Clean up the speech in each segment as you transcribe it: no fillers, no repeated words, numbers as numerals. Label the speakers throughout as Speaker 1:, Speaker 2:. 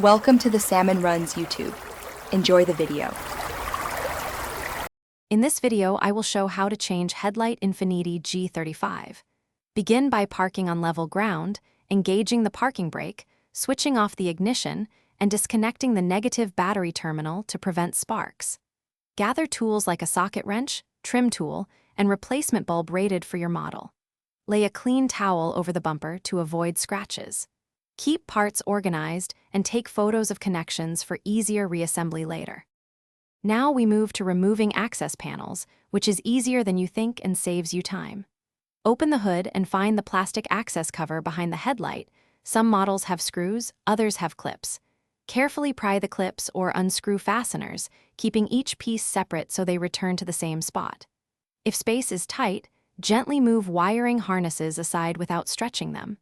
Speaker 1: Welcome to the Salmon Runs YouTube. Enjoy the video.
Speaker 2: In this video, I will show how to change Headlight Infiniti G35. Begin by parking on level ground, engaging the parking brake, switching off the ignition, and disconnecting the negative battery terminal to prevent sparks. Gather tools like a socket wrench, trim tool, and replacement bulb rated for your model. Lay a clean towel over the bumper to avoid scratches. Keep parts organized and take photos of connections for easier reassembly later. Now we move to removing access panels, which is easier than you think and saves you time. Open the hood and find the plastic access cover behind the headlight. Some models have screws, others have clips. Carefully pry the clips or unscrew fasteners, keeping each piece separate so they return to the same spot. If space is tight, gently move wiring harnesses aside without stretching them.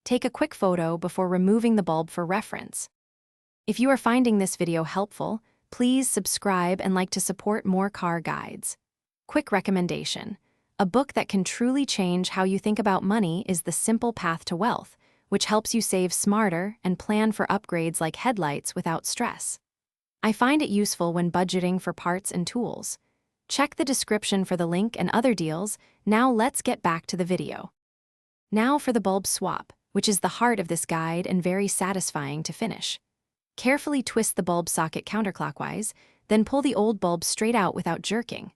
Speaker 2: Take a quick photo before removing the bulb for reference. If you are finding this video helpful, please subscribe and like to support more car guides. Quick recommendation: a book that can truly change how you think about money is The Simple Path to Wealth, which helps you save smarter and plan for upgrades like headlights without stress. I find it useful when budgeting for parts and tools. Check the description for the link and other deals. Now let's get back to the video. Now for the bulb swap, which is the heart of this guide and very satisfying to finish. Carefully twist the bulb socket counterclockwise, then pull the old bulb straight out without jerking.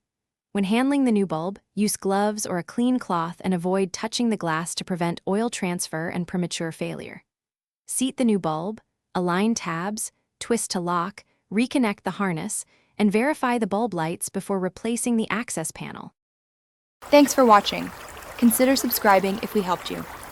Speaker 2: When handling the new bulb, use gloves or a clean cloth and avoid touching the glass to prevent oil transfer and premature failure. Seat the new bulb, align tabs, twist to lock, reconnect the harness, and verify the bulb lights before replacing the access panel.
Speaker 1: Thanks for watching. Consider subscribing if we helped you.